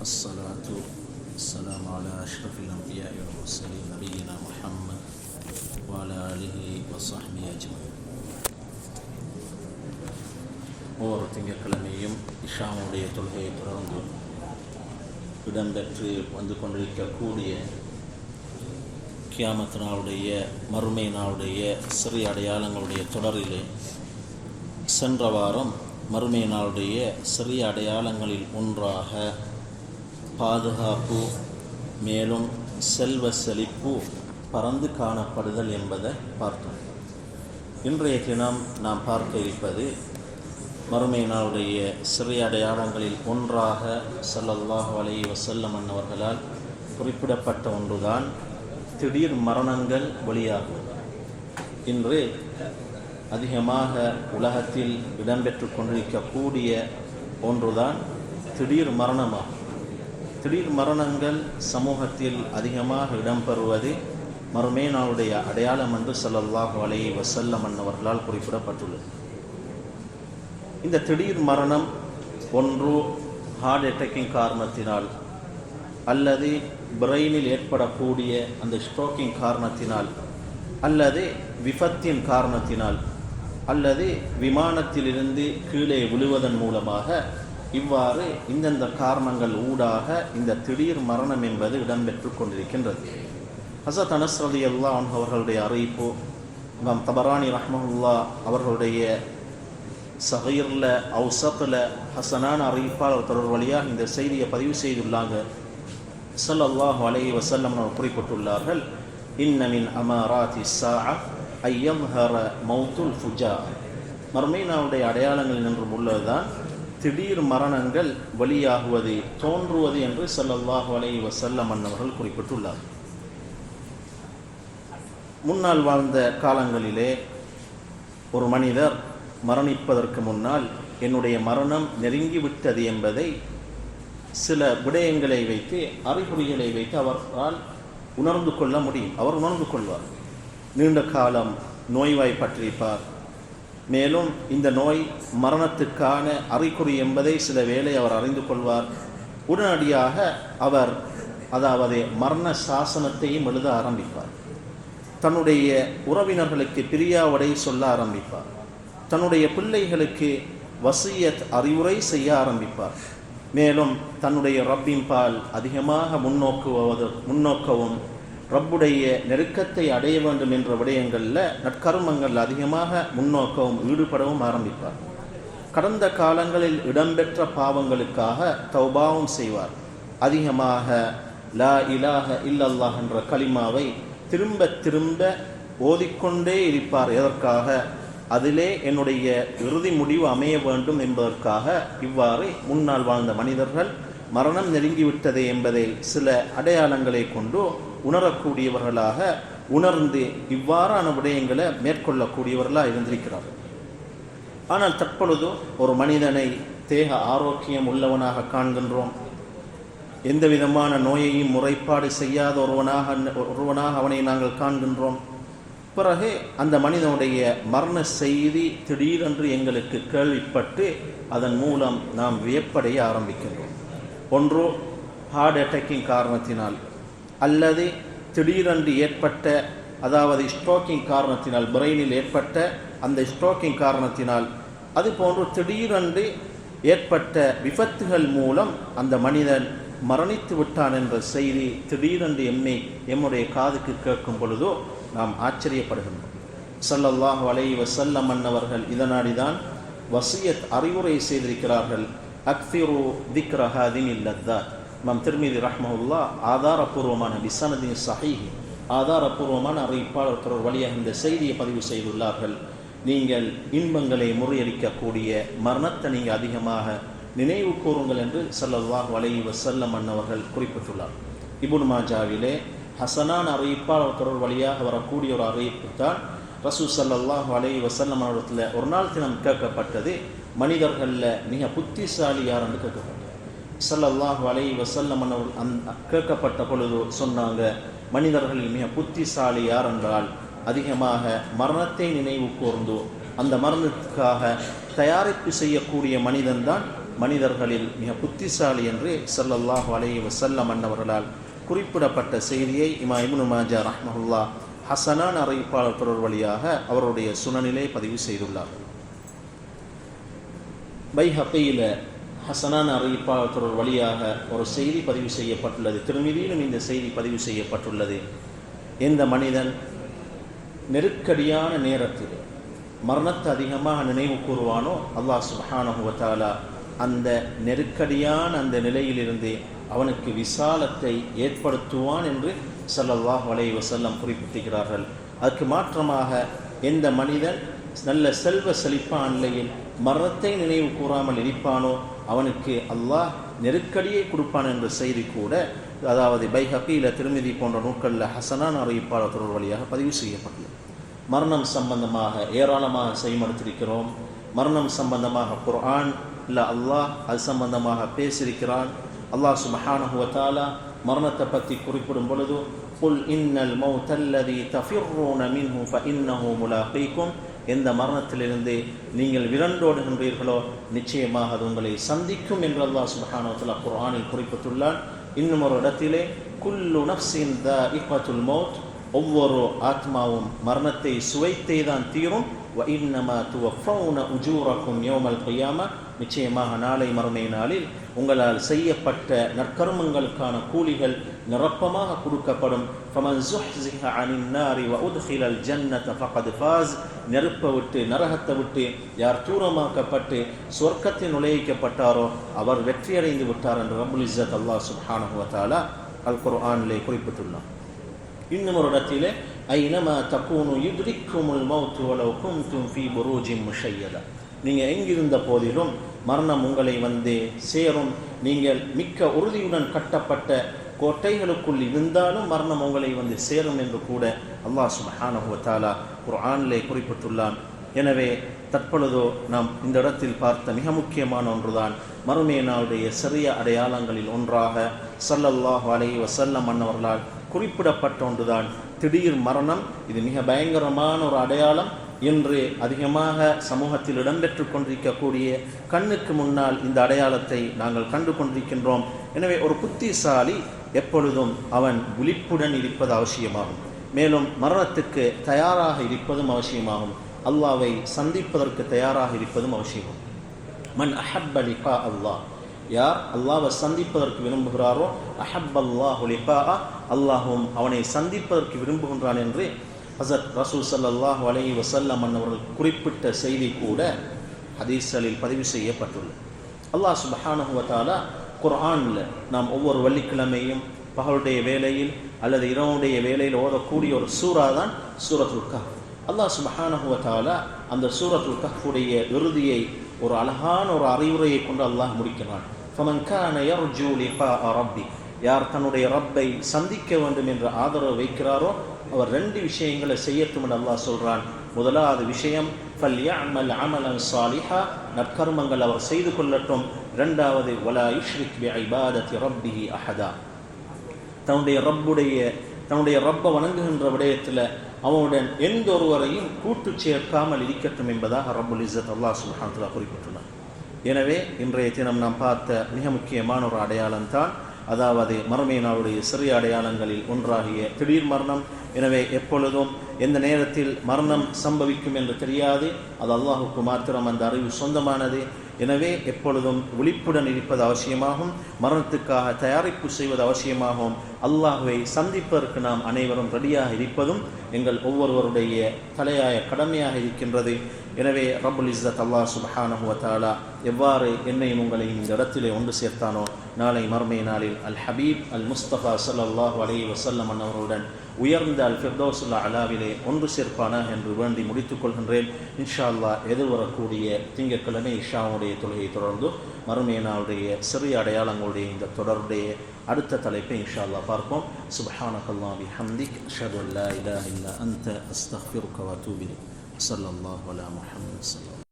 الصلاة والسلام على أشرف الأنبياء والمرسلين نبينا محمد وعلى آله وصحبه أجمعين. ஒவ்வொரு திங்கட்கிழமையும் இஷாவுடைய தொழுகையை தொடர்ந்து இடம்பெற்று வந்து கொண்டிருக்கக்கூடிய கியாமத் நாளுடைய மறுமை நாளுடைய சிறிய அடையாளங்களுடைய தொடரிலே சென்ற வாரம் மறுமை நாளுடைய சிறிய அடையாளங்களில் ஒன்றாக பாதுகாப்பு, மேலும் செல்வ செழிப்பு பறந்து காணப்படுதல் என்பதை பார்த்தோம். இன்றைய தினம் நாம் பார்க்க இருப்பது மறுமை நாளுடைய சிறிய அடையாளங்களில் ஒன்றாக ஸல்லல்லாஹு அலைஹி வஸல்லம் அவர்களால் குறிப்பிடப்பட்ட ஒன்றுதான் திடீர் மரணங்கள் வெளியாகும். இன்று அதிகமாக உலகத்தில் இடம்பெற்று கொண்டிருக்கக்கூடிய ஒன்றுதான் திடீர் மரணமாகும். திடீர் மரணங்கள் சமூகத்தில் அதிகமாக இடம்பெறுவது மறுமை நாளுடைய அடையாளம் என்று ஸல்லல்லாஹு அலைஹி வஸல்லம் அவர்களால் குறிப்பிடப்பட்டுள்ளது. இந்த திடீர் மரணம் ஒன்று ஹார்ட் அட்டாக்கின் காரணத்தினால், அல்லது பிரெயினில் ஏற்படக்கூடிய அந்த ஸ்ட்ரோக்கின் காரணத்தினால், அல்லது விபத்தின் காரணத்தினால், அல்லது விமானத்திலிருந்து கீழே விழுவதன் மூலமாக, இவ்வாறு இந்தந்த காரணங்கள் ஊடாக இந்த திடீர் மரணம் என்பது இடம்பெற்று கொண்டிருக்கின்றது. ஹஸரத் அனஸ் ரலியல்லாஹு அன்ஹு அவர்களுடைய அறிவிப்பு, இமாம் தபரானி ரஹ்மஹுல்லாஹ் அவர்களுடைய சகீர்ல அவுசத்ல ஹசனான அறிவிப்பாளர் தொடர் வழியாக இந்த செய்தியை பதிவு செய்துள்ளாங்க. ஸல்லல்லாஹு அலைஹி வஸல்லம் அவர்கள் குறிப்பிட்டுள்ளார்கள், இன்ன மின் அமாராத்தி ஸாஅ ஐயம்ஹர மௌத்துல் ஃபுஜா. மறுமை நாளுடைய அடையாளங்கள் என்றும் உள்ளதுதான் திடீர் மரணங்கள் வெளியாகுவது, தோன்றுவது என்று ஸல்லல்லாஹு அலைஹி வஸல்லம் அவர்கள் குறிப்பிட்டுள்ளார். முன்னால் வாழ்ந்த காலங்களிலே ஒரு மனிதர் மரணிப்பதற்கு முன்னால் என்னுடைய மரணம் நெருங்கிவிட்டது என்பதை சில விடயங்களை வைத்து, அறிகுறிகளை வைத்து அவரால் உணர்ந்து கொள்ள முடியும். அவர் உணர்ந்து கொள்வார். நீண்ட காலம் நோய்வாய்ப்பட்டிருப்பார். மேலும் இந்த நோய் மரணத்துக்கான அறிகுறி என்பதை சில வேளை அவர் அறிந்து கொள்வார். உடனடியாக அவர் மரண சாசனத்தையும் எழுத ஆரம்பிப்பார். தன்னுடைய உறவினர்களுக்கு பிரியாவடை சொல்ல ஆரம்பிப்பார். தன்னுடைய பிள்ளைகளுக்கு வசியத் அறிவுரை செய்ய ஆரம்பிப்பார். மேலும் தன்னுடைய ரப்பின் பால் அதிகமாக முன்னோக்கவும், ரப்புடைய நெருக்கத்தை அடைய வேண்டும் என்ற விடயங்களில் நற்கர்மங்கள் அதிகமாக முன்னோக்கவும் ஈடுபடவும் ஆரம்பிப்பார். கடந்த காலங்களில் இடம்பெற்ற பாவங்களுக்காக தௌபாவும் செய்வார். அதிகமாக லா இலாஹ இல்லல்லாஹ் என்ற கலிமாவை திரும்ப திரும்ப ஓதிக்கொண்டே இருப்பார். எதற்காக? அதிலே என்னுடைய இறுதி முடிவு அமைய வேண்டும் என்பதற்காக. இவ்வாறு முன்னால் வாழ்ந்த மனிதர்கள் மரணம் நெருங்கிவிட்டது என்பதை சில அடையாளங்களை கொண்டு உணரக்கூடியவர்களாக, உணர்ந்து இவ்வாறான விடயங்களை மேற்கொள்ளக்கூடியவர்களாக இருந்திருக்கிறார்கள். ஆனால் தற்பொழுது ஒரு மனிதனை தேக ஆரோக்கியம் உள்ளவனாக காண்கின்றோம். எந்த விதமான நோயையும் முறைப்பாடு செய்யாத ஒருவனாக அவனை நாங்கள் காண்கின்றோம். பிறகு அந்த மனிதனுடைய மரண செய்தி திடீரென்று எங்களுக்கு கேள்விப்பட்டு அதன் மூலம் நாம் வியப்படைய ஆரம்பிக்கின்றோம். ஒன்று ஹார்ட் அட்டாக்கின் காரணத்தினால், அல்லது திடீரென்று ஏற்பட்ட ஸ்ட்ரோக்கின் காரணத்தினால், பிரெயினில் ஏற்பட்ட அந்த ஸ்ட்ரோக்கின் காரணத்தினால், அதுபோன்று திடீரென்று ஏற்பட்ட விபத்துகள் மூலம் அந்த மனிதன் மரணித்து விட்டான் என்ற செய்தி திடீரென்று எம்முடைய காதுக்கு கேட்கும் பொழுதோ நாம் ஆச்சரியப்படுகின்றோம். ஸல்லல்லாஹு அலைஹி வஸல்லம் அவர்கள் இதனாடிதான் வசியத் அறிவுரை செய்திருக்கிறார்கள். அக்ஸிரு திக்ர ஹாதிமில் லத்தாத். இமாம் திர்மிதி ரஹ்மஹுல்லாஹ் ஆதாரபூர்வமான பிஸனதின் ஸஹீஹ், ஆதாரபூர்வமான அறிவிப்பாளர் தொடர் வழியாக இந்த செய்தியை பதிவு செய்துள்ளார்கள். நீங்கள் இன்பங்களை முறியடிக்கக்கூடிய மரணத்தை நீங்கள் அதிகமாக நினைவு கூறுங்கள் என்று ஸல்லல்லாஹு அலைஹி வஸல்லம் அவர்கள் குறிப்பிட்டுள்ளார். இப்னு மாஜாவிலே ஹசனான அறிவிப்பாளர் தொடர் வழியாக வரக்கூடிய ஒரு அறிவிப்பு தான் ரசூல் ஸல்லல்லாஹு அலைஹி வஸல்லம் அவர்களிடத்தில் ஒரு நாள் தினம் கேட்கப்பட்டது, மனிதர்களில் மிக புத்திசாலி யார் என்று கேட்கப்பட்டது. ஸல்லல்லாஹு அலைஹி வஸல்லம் கேட்கப்பட்ட பொழுது சொன்னாங்க, மனிதர்களில் மிக புத்திசாலி யார் என்றால் அதிகமாக மரணத்தை நினைவு கூர்ந்து அந்த மரணத்துக்காக தயாரிப்பு செய்யக்கூடிய மனிதன்தான் மனிதர்களில் மிக புத்திசாலி என்று ஸல்லல்லாஹு அலைஹி வஸல்லம் அன்னவர்களால் குறிப்பிடப்பட்ட செய்தியை இமாம் இப்னு மாஜா ரஹ்மஹுல்லாஹ் ஹசனான அறிவிப்பாளர் தொடர் வழியாக அவருடைய சுனனிலே பதிவு செய்துள்ளார். பைஹகியில ஹசனான அறிவிப்பாளர் தொடர் வழியாக ஒரு செய்தி பதிவு செய்யப்பட்டுள்ளது. திருமிதியிலும் இந்த செய்தி பதிவு செய்யப்பட்டுள்ளது. எந்த மனிதன் நெருக்கடியான நேரத்தில் மரணத்தை அதிகமாக நினைவு கூறுவானோ அல்லாஹ் சுப்ஹானஹு வ தஆலா அந்த நெருக்கடியான அந்த நிலையிலிருந்து அவனுக்கு விசாலத்தை ஏற்படுத்துவான் என்று ஸல்லல்லாஹு அலைஹி வஸல்லம் குறிப்பிட்டிருக்கிறார்கள். அதுக்கு மாற்றமாக எந்த மனிதன் நல்ல செல்வ செழிப்பான நிலையில் மரணத்தை நினைவு கூறாமல் இருப்பானோ அவனுக்கு அல்லாஹ் நெருக்கடியை கொடுப்பான் என்ற செய்தி கூட, அதாவது பைஹகியில, திருமிதி போன்ற நூல்களில் ஹசனான அறிவிப்பாளர் தொடர் வழியாக பதிவு செய்யப்பட்டுள்ளது. மரணம் சம்பந்தமாக ஏராளமாக செய்மடுத்திருக்கிறோம். மரணம் சம்பந்தமாக குர்ஆன் இல்லை அல்லாஹ் அது சம்பந்தமாக பேசியிருக்கிறான். அல்லாஹ் சுப்ஹானஹு வ தஆலா மரணத்தை பற்றி குறிப்பிடும் பொழுது குல் இன்னல் மௌத்தல்லதி தஃபிர்ரூன மின்ஹு ஃபஇன்னஹு முலாகீக்கும், எந்த மரணத்திலிருந்து நீங்கள் விரண்டோடுகின்றீர்களோ நிச்சயமாக அது உங்களை சந்திக்கும் என்று அல்லாஹ் சுப்ஹானஹு வ தஆலா குர்ஆனில் குறிப்பிட்டுள்ளான். இன்னும் ஒரு இடத்திலே குல்லு நஃப்ஸின் தாஇகத்துல் மௌத், ஒவ்வொரு ஆத்மாவும் மரணத்தை சுவைத்தே தான் தீரும். வ இன்னமா துவஃபௌன உஜூரக்கும் யௌமல் கியாமா, நிச்சயமாக நாளை மறுமை நாளில் உங்களால் செய்யப்பட்ட நற்கர்மங்களுக்கான கூலிகள் நிரப்பமாக கொடுக்கப்படும். ஃபமன் ஸுஹ்ஸிஹ அனின் நாரி வ உத்கிலல் ஜன்னத ஃபகத் ஃபாஸ், நெருப்பை விட்டு நரகத்தை விட்டு யார் தூரமாக்கப்பட்டு சொர்க்கத்தில் நுழைவிக்கப்பட்டாரோ அவர் வெற்றியடைந்து விட்டார் என்று ரப்புல் இஸ்ஸத் அல்லாஹ் சுப்ஹானஹு வ தஆலா அல் குர்ஆனிலே குறிப்பிட்டுள்ளார். இன்னும் ஒரு இடத்திலே ஐனமா தகூனு யுத்ரிக்குமுல் மௌத் வலவ் குன்தும் ஃபீ புரூஜின் முஷய்யதா, நீங்கள் எங்கிருந்த போதிலும் மரணம் உங்களை வந்து சேரும். நீங்கள் மிக்க உறுதியுடன் கட்டப்பட்ட கோட்டைகளுக்குள் இருந்தாலும் மரணம் உங்களை வந்து சேரும் என்று கூட அல்லாஹ் சுப்ஹானஹு வ தஆலா குர்ஆனிலே குறிப்பிட்டுள்ளான். எனவே தற்பொழுதோ நாம் இந்த இடத்தில் பார்த்த மிக முக்கியமான ஒன்றுதான் மறுமை நாளுடைய சிறிய அடையாளங்களில் ஒன்றாக ஸல்லல்லாஹு அலைஹி வஸல்லம் அன்னவர்களால் குறிப்பிடப்பட்ட ஒன்றுதான் திடீர் மரணம். இது மிக பயங்கரமான ஒரு அடையாளம் என்று அதிகமாக சமூகத்தில் இடம்பெற்று கொண்டிருக்கக்கூடிய கண்ணுக்கு முன்னால் இந்த அடையாளத்தை நாங்கள் கண்டு கொண்டிருக்கின்றோம். எனவே ஒரு புத்திசாலி எப்பொழுதும் அவன் விழிப்புடன் இருப்பது அவசியமாகும். மேலும் மரணத்துக்கு தயாராக இருப்பதும் அவசியமாகும். அல்லாஹ்வை சந்திப்பதற்கு தயாராக இருப்பதும் அவசியமாகும். மன் அஹப்ப லிகா அல்லாஹ், யார் அல்லாஹ்வை சந்திப்பதற்கு விரும்புகிறாரோ அஹப்பல்லாஹு லிகாஅ, அல்லாஹும் அவனை சந்திப்பதற்கு விரும்புகின்றான் என்று ஹஸரத் ரசூல் ஸல்லல்லாஹு அலைஹி வஸல்லம் அவர்கள் குறிப்பிட்ட செய்தி கூட ஹதீஸ்களில் பதிவு செய்யப்பட்டுள்ளது. அல்லாஹ் சுப்ஹானஹு வ தஆலா குர்ஆனில் நாம் ஒவ்வொரு வெள்ளிக்கிழமையும் பகலுடைய வேளையில் அல்லது இரவுடைய வேளையில் ஓதக்கூடிய ஒரு சூரா தான் சூரத்துல் கஹ்ஃப். அல்லாஹ் சுப்ஹானஹு வ தஆலா அந்த சூரத்துல் கஹ்ஃபுடைய இறுதியை ஒரு அழகான ஒரு அறிவுரையை கொண்டு அல்லாஹ் முடிக்கிறான். ஃபமன் கான யர்ஜூ லிகாஅ ரப்பி, யார் தன்னுடைய ரப்பை சந்திக்க வேண்டும் என்ற ஆதரவு வைக்கிறாரோ அவர் ரெண்டு விஷயங்களை செய்யட்டும் என்று அல்லாஹ் சொல்றான். முதலாவது விஷயம் ஃபல்யஅமல் அமலன் ஸாலிஹா, நற்கர்மங்கள் அவர் செய்து கொள்ளட்டும். இரண்டாவது வலா யுஷ்ரிக் பிஇபாதத்தி ரப்பிஹி அஹதா, தன்னுடைய ரப்பை வணங்குகின்ற விடயத்தில் அவனுடன் எந்த ஒருவரையும் கூட்டு சேர்க்காமல் இருக்கட்டும் என்பதாக ரப்புல் இஸ்ஸத் அல்லாஹ் சுப்ஹானஹு வ தஆலா குறிப்பிட்டுள்ளார். எனவே இன்றைய தினம் நாம் பார்த்த மிக முக்கியமான ஒரு அடையாளம் தான், அதாவது மறுமை நாளுடைய சிறிய அடையாளங்களில் ஒன்றாகிய திடீர் மரணம். எனவே எப்பொழுதும் எந்த நேரத்தில் மரணம் சம்பவிக்கும் என்று தெரியாது, அது அல்லாஹுக்கு மாத்திரம் அந்த அறிவு சொந்தமானது. எனவே எப்பொழுதும் விழிப்புடன் இருப்பது அவசியமாகும். மரணத்துக்காக தயாரிப்பு செய்வது அவசியமாகும். அல்லாஹ்வை சந்திப்பதற்கு நாம் அனைவரும் ரெடியாக இருப்பதும் எங்கள் ஒவ்வொருவருடைய தலையாய கடமையாக இருக்கின்றது. எனவே ரப்புல் இஸ்ஸத் அல்லாஹ் சுப்ஹானஹு வ தஆலா எவ்வாறு என்னையும் உங்களையும் இந்த இடத்திலே ஒன்று சேர்த்தானோ நாளை மறுமை நாளில் அல் ஹபீப் அல் முஸ்தபா ஸல்லல்லாஹு அலைஹி வஸல்லம் அவர்களுடன் உயர்ந்த அல் ஃபிர்தௌஸுல் அலாவிலே ஒன்று சேர்ப்பானாக என்று வேண்டி முடித்துக் கொள்கின்றேன். இன்ஷா அல்லாஹ் எதிர்வரக்கூடிய திங்கட்கிழமை இஷாவுடைய தொழுகை தொடர்ந்து மறுமை நாளுடைய சிறிய அடையாளங்களுடைய இந்த தொடருடைய அடுத்த தலைப்பை இன்ஷா அல்லாஹ் பார்ப்போம். சுப்ஹானக்கல்லாஹி பிஹம்திக் அஷ்ஹது அல்லா இலாஹா இல்லா அன்த அஸ்தக்ஃபிருக வ அத்தூபு இலைக். ஸல்லல்லாஹு அலா முஹம்மத்.